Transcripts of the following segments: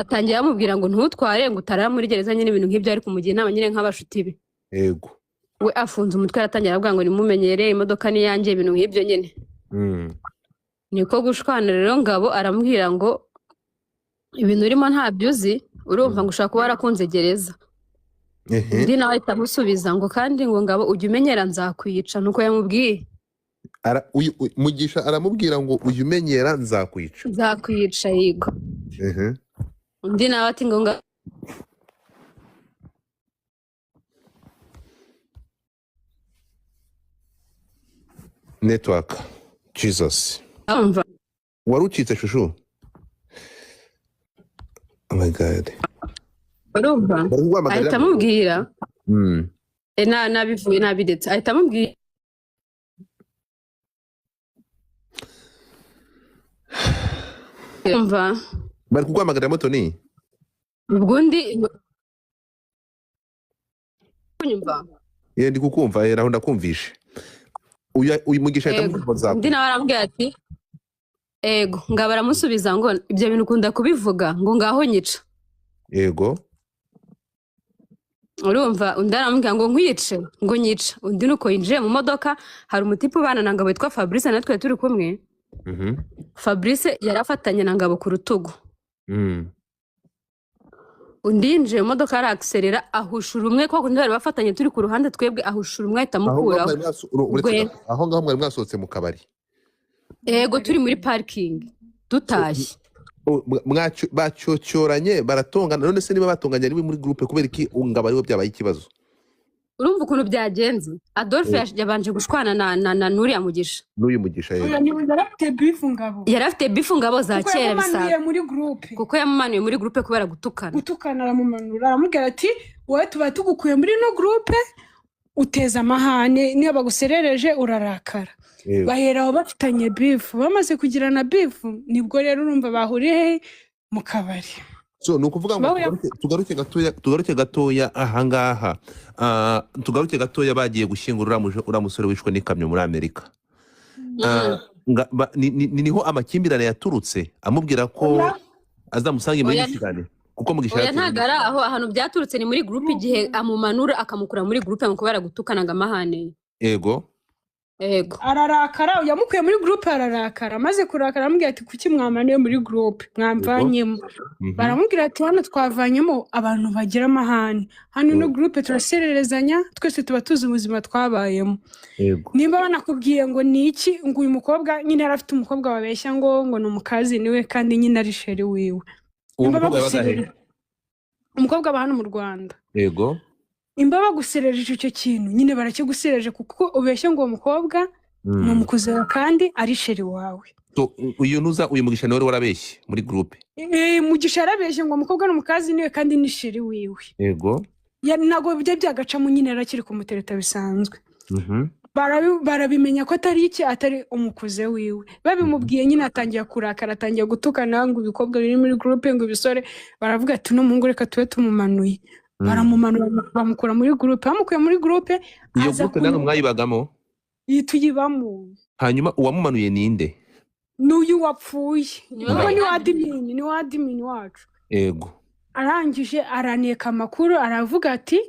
atangiye amubwira ngo ntutware ngo utarara muri gereza nyine ibintu nk'ibyo ari kumugira inama nyine nk'abashuti be. Yego. We afunze umutwe aratangira avuga ngo nimumenyere imodoka ni yanjye ibintu nk'ibyo nyine. Niko gushwana rero Ngabo aramubwira ngo ibintu urimo ntabyo uzi urumva ngo ushaka kuba warakunze gereza. Undi nawe ahita amusubiza ngo kandi ngo Ngabo ujya umenyera nzakwica nuko yamubwiye. Mugisha aramubwira ngo ujya umenyera nzakwica. Nzakwica yego. Undi nawe ati ngo network Jesus. Warucitse shushu. Oh my God. Urumva ahita amubwira nabivuye nabidetse ahita amubwira umva bari kuguhamagara moto ni ubundi kunyumva ndi kukumva naho ndakumvishe uyu Mugisha ahita amubwira undi nawe arambwira ati ego Ngabo aramusubiza ngo ibyo bintu ukunda kubivuga ngo ngaho nyica. Yego. Urumva undi aramubwira ngo nkwice ngo nyica. Undi nuko yinjiye mu modoka hari umutipe ubana na Ngabo witwa Fabrice natwe turi kumwe. Fabrice yarafatanye na Ngabo ku rutugu. Undi yinjiye mu modoka araakselera ahushura umwe kwa kundi bari bafatanye turi ku ruhande twebwe ahushura umwe ahita amukuraho. Aho ngaho mwari mwasohotse mu kabari. Yego turi muri parking dutashye. Bacyocoranye baratongana none se niba batonganye niwe muri groupe kubera iki Ngabo ariwe byabaye ikibazo. Urumva ukuntu byagenze Adolphe yabanje gushwana na Nuriya Mugisha. N'uyu Mugisha yego. Yarafite beef Ngabo. Yarafite beef Ngabo za kera bisaga. Muri groupe. Kuko yamumanuye muri groupe kubera gutukana. Gutukana aramumanura aramubwira ati wowe tuba tugukuye muri no groupe uteza amahane niyo baguserereje urarakara. Baheraho bafitanye beef bamaze kugirana beef nibwo rero urumva bahuriye mu kabari. So nukuvuga ngo tugaruke gatoya ahangaha tugaruke gatoya bagiye gushyingura uramusore wishwe n'ikamyo muri Amerika. Niho amakimbirane yaturutse amubwira ko azamusange muri Michigan kuko Mugisha yatagara aho ahantu byaturutse ni muri groupe igihe amumanura akamukura muri groupe amukubera gutukana ngamahane. Yego. Ego. Ararakara yamukuye muri groupe ararakara maze kurakara amubwira ati kuki mwamaniye muri groupe mwamvanyemo. Baramubwira ati hano twavanyemo abantu bagira amahane hano no groupe turasererezanya twese tuba tuzi ubuzima twabayemo. Nimba banakubwiye ngo niki ngo uyu mukobwa nyine arafite umukobwa babeshya ngo ni umukazi niwe kandi nyine ari sheri wiwe. Umukobwa aba hano mu Rwanda. Yego. Imba bagusereje icyo kintu nyine barakigusereje kuko ubeshye ngo uwo mukobwa ni umukuze kandi ari sheri wawe. Uyu Mugisha nawe warabeshye muri groupe. Mugisha arabeshye ngo umukobwa ni umukazi niwe kandi ni sheri wiwe. Yego. Nago byo byagacamo nyine arakiri kumutereta bisanzwe. Barabimenya ko atari umukuze wiwe. Babimubwiye nyine atangiye kurakara atangiye gutukana ngo ibikobwa biri muri groupe ngo ibisore baravuga ati no muhungu reka tube tumumanuye. Baramumanura bamukura muri groupe bamukuye muri groupe iyo groupe nano mwayibagamo tuyibamo. Hanyuma uwamumanuye ninde? N'uyu wapfuye ni admin wacu. Yego. Arangije araneka amakuru aravuga ati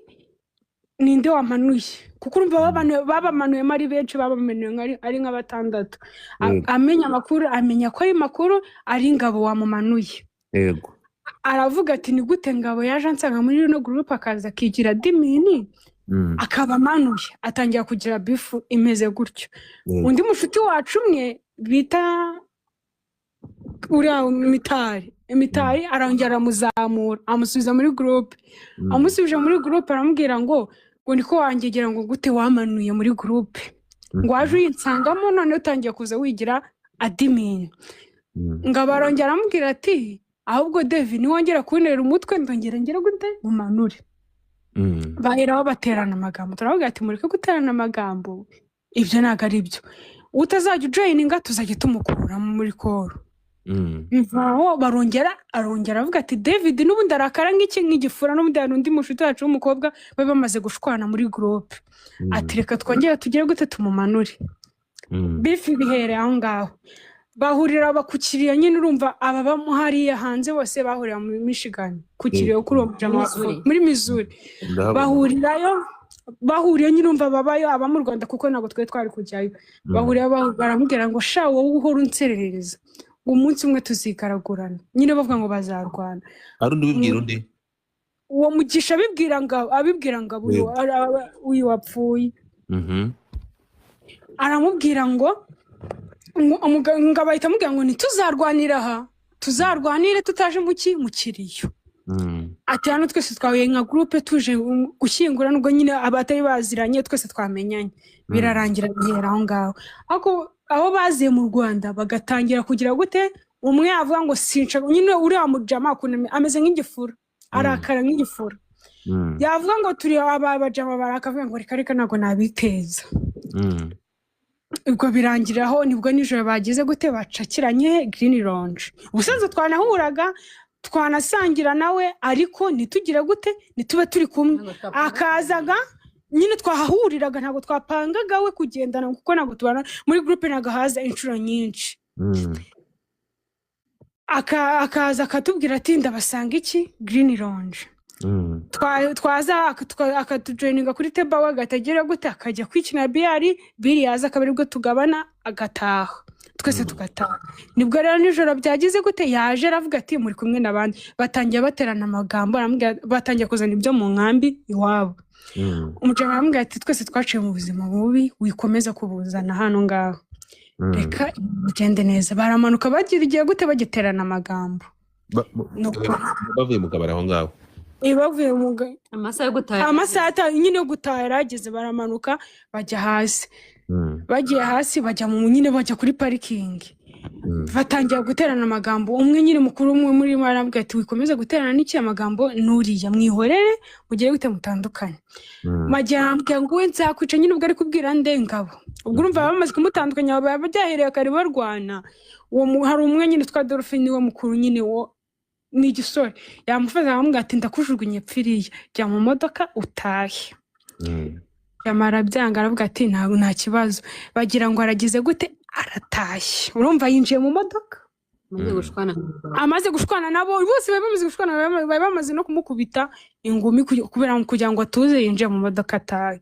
ninde wamanuye kuko urumva babamanuye ari benshi babamenye ari nka batandatu. Amenya amakuru amenya ko ari makuru ari Ngabo wamumanuye. Yego. Aravuga ati ni gute Ngabo yaje ansanga muri no groupe akaza kigira admin akaba amanuye atangira kugira beef imeze gutyo. Undi mushuti wacu umwe bita uriya Mitari arongera aramuzamura amusubiza muri groupe. Amusubije muri groupe aramubwira ngo niko wangegera ngo gute wamanuye muri groupe ngo aje uyinsangamo none utangiye kuza wigira admin. Ngabo arongera aramubwira ati ahubwo David niwongera kunera umutwe ndongera ngera gute umanure. Baheraho baterana amagambo turavuga ati mureke guterana amagambo ibyo naga ari byo utazajya joininga tuzajya tumukura muri call. Bivaho arongera avuga ati David n'ubundi arakara nk'igifura n'ubundi hari undi mushuti wacu w'umukobwa bamaze gushwana muri groupe ati reka twongera tugire gute tumumanure. Beef bihere aho ngaho bahurira bakukiriye nyine urumva ababamo hariya hanze bose bahurira muri Michigan kukiriye kuri uwo mujama muri Missouri bahurirayo bahuriye nyine urumva babayo aba mu Rwanda kuko ntabwo twari kujyayo bahuriye baramubwira ngo sha wowe uhora unserereza umunsi umwe tuzikaragurana nyine bavuga ngo bazarwana arundi bibwira undi uwo mugisha abibwira ngo uyu wapfuye aramubwira ngo bahita amubwira ngo ntituzarwanira aha tuzarwanire tutaje mu kiriyo ati hano twese twahuye nka groupe tuje gushyingura nubwo nyine abatari baziranye twese twamenyanye birarangira bihera aho ngaho aho baziye mu Rwanda bagatangira kugira gute umwe avuga ngo sinca nyine uriya mujama ameze nk'igifura arakara nk'igifura yavuga ngo turi abajama barakavuga ngo reka ntabwo nabiteza ubwo birangiraho nibwo nijoro bagize gute bacakiranye Green Lounge ubusanzwe twanahuraga twanasangira nawe ariko ntitugire gute ntitube turi kumwe akazaga nyine twahahuriraga ntabwo twapangaga we kugendana kuko ntabwo tubana muri groupe nagahaza inshuro nyinshi akaza akatubwira ati ndabasanga iki Green Lounge twaza akatujoininga kuri table agatagera gute akajya kwikina biri yaza akabari bwo tugabana agataha twese tugataha nibwo rero nijoro byagize gute yaje aravuga ati muri kumwe nabandi batangiye baterana amagambo batangiye kuzana ibyo mu nkambi iwabo umujama aramubwira ati twese twaciye mu buzima bubi wikomeza kubuzana hano ngaho reka bigende neza baramanuka bagira igihe gute bagiterana amagambo bavuye mu kabari aho ngaho bavuye mu amasaha nyine yo gutaha yarageze baramanuka bajya hasi bagiye hasi bajya nyine bajya kuri parikingi batangira guterana amagambo umwe nyine mukuru umwe muri bo arambwira ati wikomeza guterana n'iki amagambo nuriya mwihorere mugire gute mutandukanye majya arambwira ngo we nzakwica nyine ubwo ari kubwira Ngabo ubwo urumva bamaze kumutandukanya bajyahereye kare barwana hari umwe nyine twa Dolphine wo mukuru nyine wo ni igisore yamufata aramubwira ati ndakujugunye pfiriye jya mu modoka utahe yamara byanga aravuga ati nta kibazo bagira ngo aragize gute aratashye urumva yinjiye mu modoka amaze gushwana nabo bose bamaze gushwana bamaze no kumukubita ingumi kugira ngo atuze yinjiye mu modoka atahe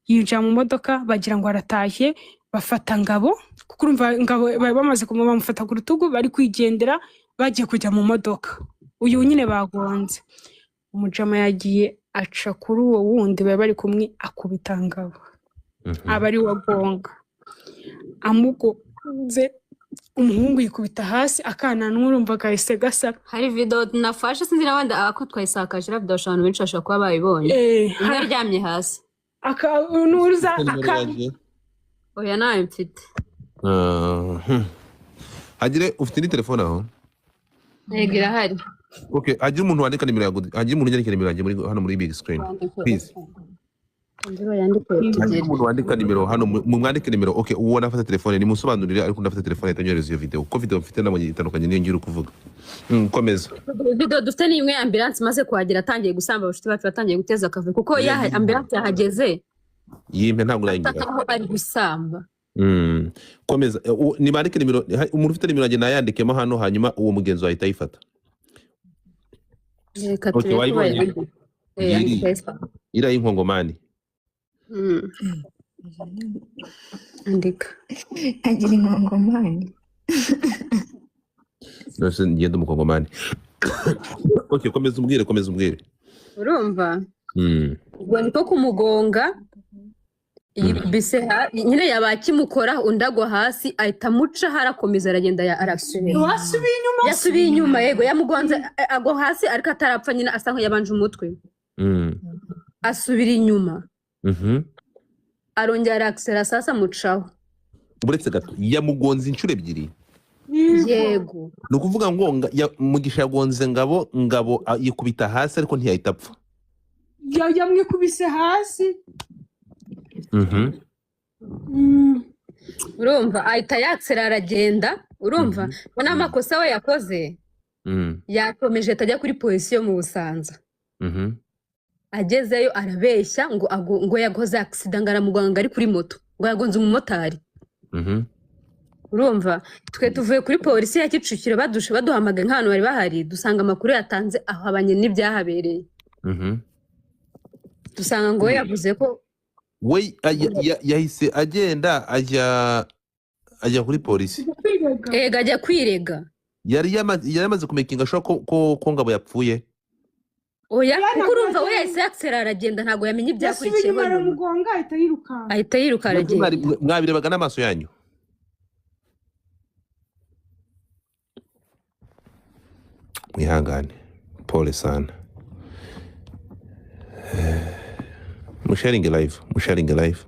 yinjiye mu modoka bagira ngo aratashye bafata Ngabo kuko urumva Ngabo bamaze kumufata ku rutugu bari kwigendera bagiye kujya mu modoka uyu nyine bagonze umujama yagiye aca kuri uwo wundi bari kumwe akubita Ngabo abari wagonga amugonze umuhungu yikubita hasi akana n'urumva kahise gasa hari video nafashe sinzi n'abandi ako twayisakaje video abantu benshi bashaka kuba bayibonye umwe aryamye hasi nuruza oya nayo mfite hagire ufite ni telefone aho yego irahari okay hagire umuntu wandika nimero yawe hagire umuntu yandika nimero yanjye hano muri big screen please hagire umuntu wandika nimero hano mwandike nimero okay uwo nafata telefone nimusobanurire ariko ndafata telefone itanyereza iyo video uko video mfite namo itandukanye niyo ngira kuvuga komeza video dufite ni imwe ambulance maze kuhagera atangiye gusamba abashuti bacu batangiye guteza akavuyo kuko ya ambulance yahageze yimpe ntabwo urayingira ari gusamba komeza nibandike nimero umuntu ufite nimero yanjye nayandikemo hano hanyuma uwo mugenzi wahita ayifata okay wayibonye ira y'inkongomani andika agira inkongomani nose ngende umukongomani okay komeza umbwire urumva ubwo niko kumugonga bise nyine yabakimukora undagwa hasi ahita muca harakomeza aragenda yasubiye inyuma yego yamugonze ago hasi ariko atarapfa nyine asa nko yabanje umutwe asubira inyuma arongera araksera sasa mucaho buretse gato yamugonze inshuro ebyiri yego no kuvuga ngo mugisha yagonze Ngabo yikubita hasi ariko ntiyahita apfa yamwikubise hasi urumva ahita yaksera aragenda urumva bona amakosa we yakoze yakomeje atajya kuri polisi yo mu Busanza agezeyo arabeshya ngo yakoze accident ngaramuganga ari kuri moto ngo yagonze umumotari urumva twe tuvuye kuri polisi ya Kicukiro baduhamagaye nk'ahantu bari bahari dusanga amakuru yatanze ahabanye n'ibyahabereye dusanga ngo yavuze ko we yahise agenda ajya kuri polisi ajya kwirega yari yamaze kumekinga ashobora ko Ngabo yapfuye oya kuko urumva we yahise yakisera aragenda ntabwo yamenye ibyakurikiyeho ahita yiruka aragenda mwabirebaga n'amaso yanyu mwihangane pole sana musharinge live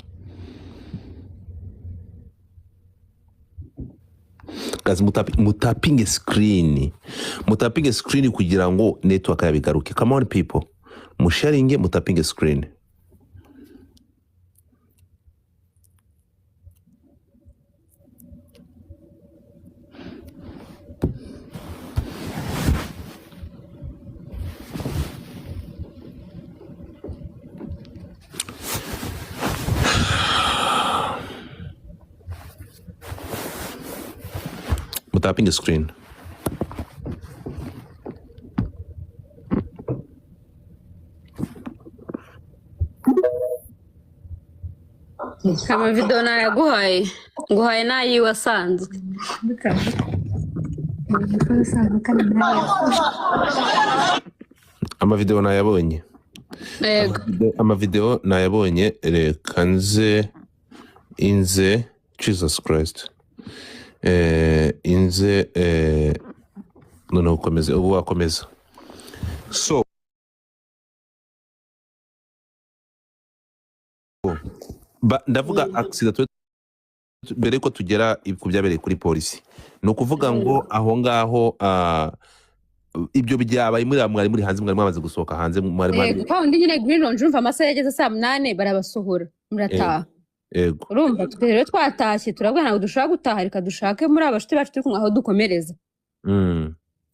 kazi mutapinge screen kugira ngo network yabigaruke. Come on people, musharinge mutapinge screen. Tapping the screen. Kama video nayaguhaye nguhaye nayi wasanzwe amavideo nayabonye amavideo nayabonye reka inze Jesus Christ inze noneho ukomeze ubu wakomeza so ndavuga accident mbere ko tugera ku byabereye kuri polisi no kuvuga ngo aho ngaho ibyo byabaye muri hanze mwari mwamaze gusohoka hanze mwari kwa undi nyine Green Lounge urumva amasaha yageze saa 8 barabasohora murataha Ego. Urumva rero twatashye turabwa ntabwo dushaka gutaha reka dushake muri abashiti bacu turi kumwe aho dukomereza.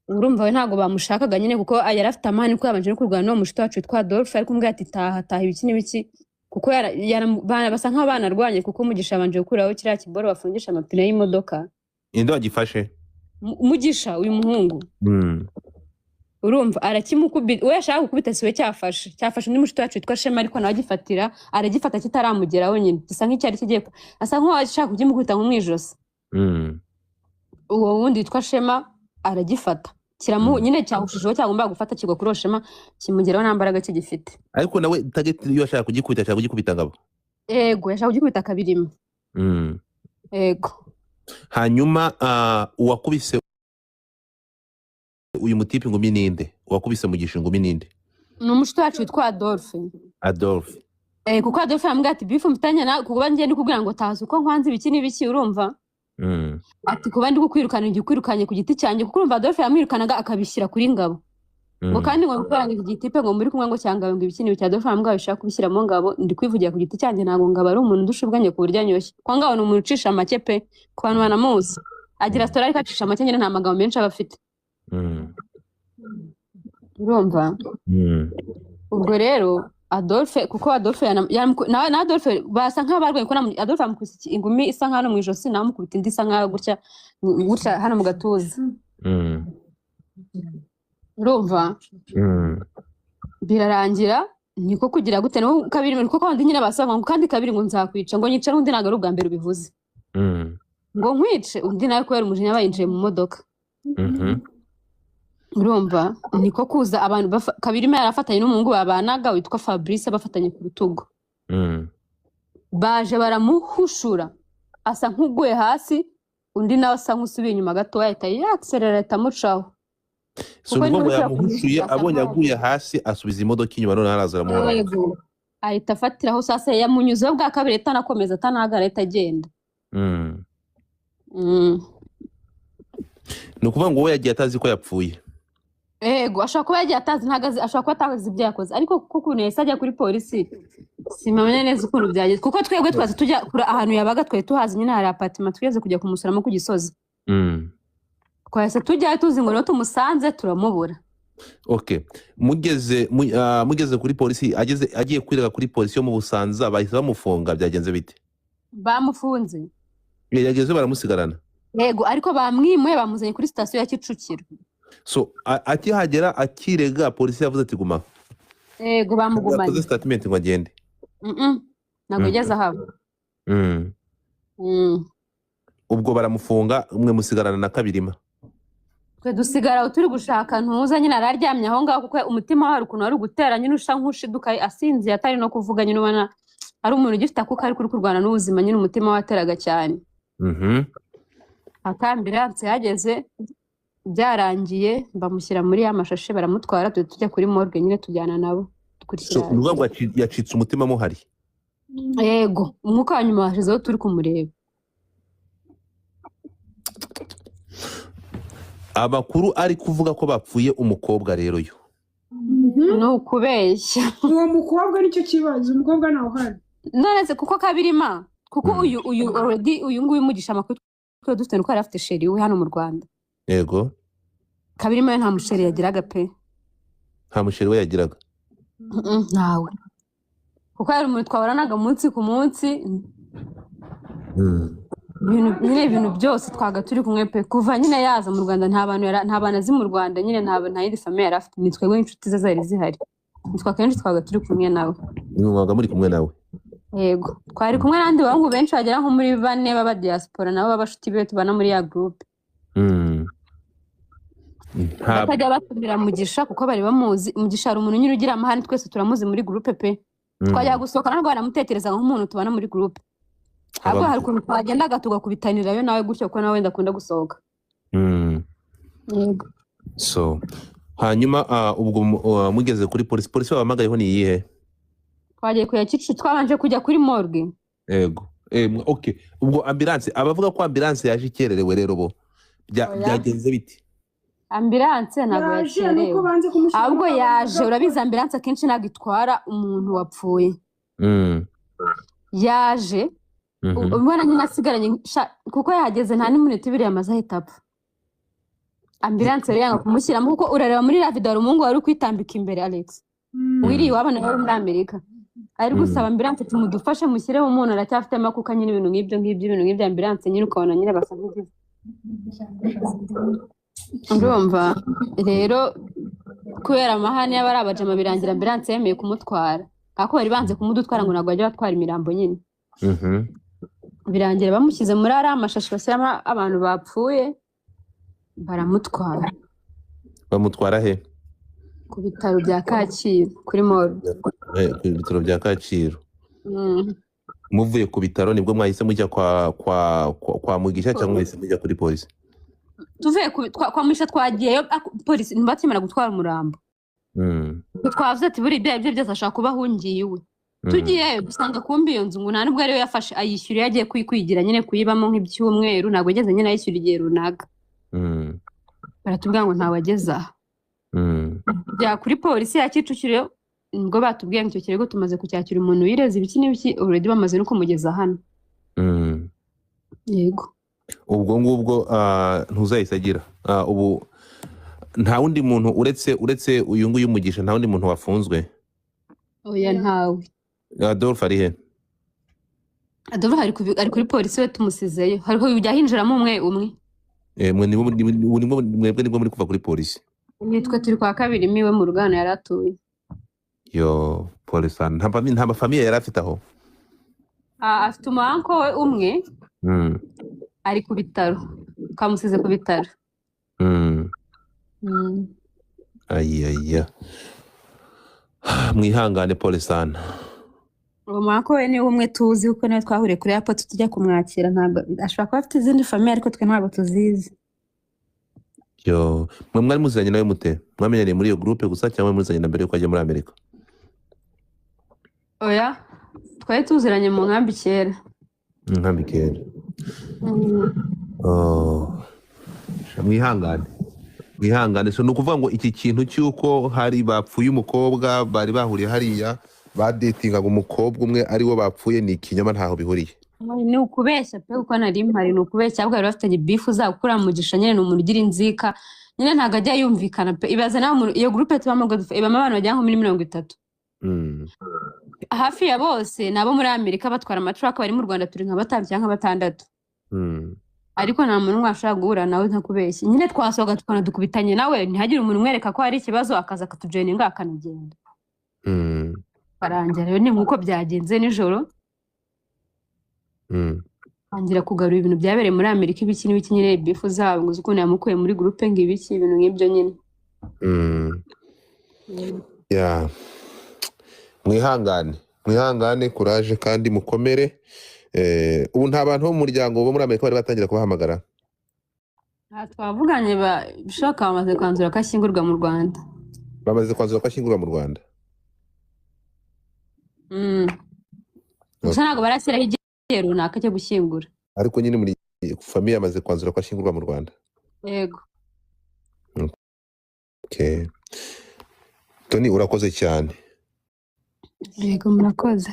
Urumva we ntabwo bamushakaga nyine kuko yari afite amani ko yabanje no kurwana no mushiti wacu twa Adolphe ari kumbwira ati taha ibiki n'ibiki kuko basa nk'abana arwanye kuko Mugisha abanje gukuraho kiriya kiboro bafungisha amapine y'imodoka. Inde wagifashe? Mugisha uyu muhungu. Urumva arakimukubita we yashaka gukubita siwe cyafashe undi mushiti wacu twa Shema ariko nawe agifatira aragifata kitaramugeraho nyine gisa nk'icyari kigiye asa nk'uwo ashaka kugimukubita mu mwijosi uwo wundi twa Shema aragifata kiramu nyine cyahushijeho cyagomba gufata kigwa kuri Shema kimugeraho nambaraga kigifite ariko nawe target yo ashaka kugikubita Ngabo yego yashaka kugikubita kabirimo yego hanyuma uwakubise uyu mutipe ngumi ninde wakubise Mugisha ngumi ninde no mushito wacu witwa Adolphe kuko Adolphe yambwiye ati bifu mfitanye na kuba ngiye ndikubwira ngo tazi uko nkwanze ibiki n'ibiki urumva ati kuba ndi gukwirukana igikwirukanye ku giti cyanjye kuko urumva Adolphe yamwirukanaga akabishyira kuri Ngabo ngo kandi ngo gukoranga iki gitipe ngo muri kumwe ngo cyangwa ngo ibiki n'ibiki Adolphe yambwiye ashaka kubishyiramo Ngabo ndi kwivugira ku giti cyanjye ntago Ngabo ari umuntu dushubwanye ku buryo anyoshye kwa Ngabo ni umuntu ucisha make pe ku bantu banamuzi agira story ariko acisha make nyine nta magambo menshi aba afite urumva ubwo rero Adolphe kuko Adolphe na Adolphe basa nk'abarwaye ko Adolphe amukubise ingumi isa nk'ano mu ijosi namukubita indi isa nk'aho gutya hano mu gatuza urumva birarangira niko kugira gute no kabiri niko kandi nyine basanga ngo kandi kabiri ngo nzakwica ngo nyica n'undi ntago ari ubwa mbere ubivuze ngo nkwice undi nawe kubera umujinya bayinjiye mu modoka urumva niko kuza abantu kabiri me yarafatanye n'umuhungu babanaga witwa Fabrice bafatanye ku rutugu baje baramuhushura asa nk'uguye hasi undi nawe asa nk'usubiye inyuma gato yahita yakserera tamucaho ngo yamuhushuye abonye aguye hasi asubiza imodoka inyuma none araza aramuhora ahita afatiraho sasa yamunyuzeho bwa kabiri atanakomeza atanagara agenda ni ukuvuga ngo we yagiye atazi ko yapfuye Ego ashaka kuba yagiye atazi ntagazi ashaka kuba atazi ibyo yakoze ariko kuko ukuntu yahise ajya kuri polisi simamenye neza ukuntu byageze kuko twebwe twaza tujya ahantu yabaga twe tuhazi nyine hari apartment tweze kujya kumusuramo ku Gisozi twahise tujya tuzi ngo tumusanze turamubura okay mugeze kuri polisi agiye kwirega kuri polisi yo mu Busanza bahise bamufunga byagenze bite bamufunze yageze baramusigarana yego ariko bamwimuye bamuzanye kuri sitasiyo ya Kicukiro. So akihagera akirega polisi yavuze ati guma. Yego bamugumanye. Yakoze statement ngo agende. Ntabwo yageze ahaba. Ubwo baramufunga umwe musigarana na Kabirima. Twe dusigara turi gushaka ntuza nyine araryamye aho ngaho kuko umutima hari ukuntu ari gutera nyine usha nk'ushiduka asinziye atari no kuvuga nyine ubona ari umuntu ugifite akuka ari kuri kurwana n'ubuzima nyine umutima wateraga cyane. Akambiranse yageze byarangiye bamushyira muri ya mashashe baramutwara tujya kuri morgue nyine tujyana nabo dukurikira. Nuvuga ngo yacitse umutima muhari. Yego umwuka wanyuma washizeho turi kumureba. Abakuru ari kuvuga ko bapfuye umukobwa rero yo. No kubeshya. Uwo mukobwa nicyo kibazo, umukobwa nawe uhari. Nonese kuko Kabirima kuko uyu already uyu nguyu mugisha amakuru twe dufite nuko afite sheri we hano mu Rwanda. Yego. Kabirima nta musheri yagiraga pe. Nta musheri we yagiraga. Nawe. Kuko ari umuntu twabaranaga munsi ku munsi. Ibintu byose twaga turi kumwe pe kuva nyine yaza mu Rwanda nta bantu azi mu Rwanda nyine nta yindi famille yari afite nitwe inshuti ze zari zihari. Nitwa kenshi twaga turi kumwe nawe. Mwaga muri kumwe nawe. Yego twari kumwe n'andi bahungu benshi bagera nko muri 4 baba diaspora nabo babashuti be tubana muri ya group. Bakajya batumira Mugisha kuko bari bamuzi. Mugisha ari umuntu nyine ugira amahane twese turamuzi muri group pe. Twajya gusohoka narwo baramutekereza nk'umuntu tubana muri group. Ahubwo hari ukuntu twagendaga tugakubitanirayo nawe gutyo ko nawe ndakunda gusohoka. Yego. So hanyuma ubwo mugeze kuri polisi babamagayeho ni iyihe? Twagiye kuya Kicukiro twabanje kujya kuri morgue. Yego. Okay. Ubwo ambulance abavuga ko ambulance yaje ikererewe rero bo byagenze biti? Ambulance ntabwo yakerewe. Ahubwo yaje urabiza ambulance akenshi ntabwo itwara umuntu wapfuye. Yaje ubona nyine asigaranye kuko yahageze nta n'iminota 2 yamaze ahita apfa. Ambulance rero yanga kumushyiramo kuko urareba muri la video umuhungu wari kwitambika imbere Alex. Wiri wabana nawe muri Amerika. Ari gusaba ambulance ati mudufashe mushyireho umuntu aracyafite amakuka nyine ibintu nk'ibyo ambulance nyine ukabona nyine basa nk'igize. Ndumva rero kubera amahane y'abari abajama birangira ambulance yemeye kumutwara. Ako bari banze kumudutwara ngo nagwa ajya batwara imirambo nyine. Birangira bamushyize muri ari amashashi bashyiramo abantu bapfuye baramutwara. Bamutwara he? Ku bitaro bya Kacyiru kuri morgue. Ku bitaro bya Kacyiru. Muvuye ku bitaro nibwo mwahise mujya kwa Mugisha cyangwa mwahise mujya kuri polisi? Tuvuye kwa Mugisha twagiyeyo polisi ntibatimara gutwara umurambo. Twavuze ati buri ibyo byose ashaka kuba ahungiye iwe. Tugiye dusanga kumbi iyo nzu ngo nta nubwo ariyo yafashe ayishyura yagiye kwigira nyine kuyibamo nk'ibyumweru ntabwo ageze nyine ayishyura igihe runaka. Baratubwira ngo ntawageze aha. Bya kuri polisi ya Kicukiro ngo batubwiye ngo icyo kirego tumaze kucyakira umuntu wireze ibiki n'ibiki already bamaze no kumugeza hano. Yego. Ubwo ngubwo ntuzahise agira ubu nta wundi muntu uretse uyu nguyu Mugisha nta wundi muntu wafunzwe? Oya ntawe. Adolphe ari he? Adolphe ari kuri polisi we tumusizeyo hariho ujya hinjiramo umwe. Mwebwe nibwo muri kuva kuri polisi? Nitwe turi kwa kabiri miwe mu Rugano yaratuye. Yo polisi nta famille yari afite aho? Afite umanko we umwe. Ari ku bitaro. Kamusize ku bitaro. Ayaya. Mwihangane polisi. Umanko we ni umwe tuzi uko nawe twahuriye kuri airport tujya kumwakira ntabwo ashobora kuba afite izindi famille ariko twe ntabwo tuzizi. Yo mwe mwari muziranye nawe mute? Mwamenyaniye muri iyo groupe gusa cyangwa muziranye na mbere yuko ajya muri Amerika? Oya twari tuziranye mu nkambi kera. Nkambi kera. Mwihangane so nukuvuga ngo iki kintu cyuko hari bapfuye umukobwa bari bahuriye hariya badetingaga umukobwa umwe ariwo bapfuye ni ikinyoma ntaho bihuriye? Ni ukubeshya pe kuko nari mpari ni ukubeshya ahubwo bari bafitanye beef uzakura Mugisha nyine ni umuntu ugira inzika nyine ntago ajya yumvikana pe ibaze nawe iyo groupe tubamo ibamo abantu bajya nko muri 30. Hafi ya bose nabo muri Amerika batwara amatraka bari mu Rwanda turi nka 5 cyangwa 6. ariko nta muntu umwe washobora guhura nawe ntakubeshye nyine twasohoka tukanadukubitanye nawe ntihagire umuntu umwereka ko hari ikibazo akaza akatujoyininga akanagenda karangira rero ni nk'uko byagenze nijoro tangira kugarura ibintu byabereye muri Amerika ibiki n'ibiki nyine bifu zabo ngo uzi ukuntu yamukuye muri groupe ngo ibiki ibintu nk'ibyo nyine ya mwihangane kuraje kandi mukomere. Ubu nta bantu bo mu muryango bo muri Amerika bari batangira kubahamagara? twavuganye bishaka bamaze kwanzura ko ashyingurwa mu Rwanda. Bamaze kwanzura ko ashyingurwa mu Rwanda? gusa ntabwo barashyiraho igihe runaka cyo gushyingura, ariko nyine muri famiye yamaze kwanzura ko ashyingurwa mu Rwanda. yego. Okay. Tony urakoze cyane. Yego murakoze.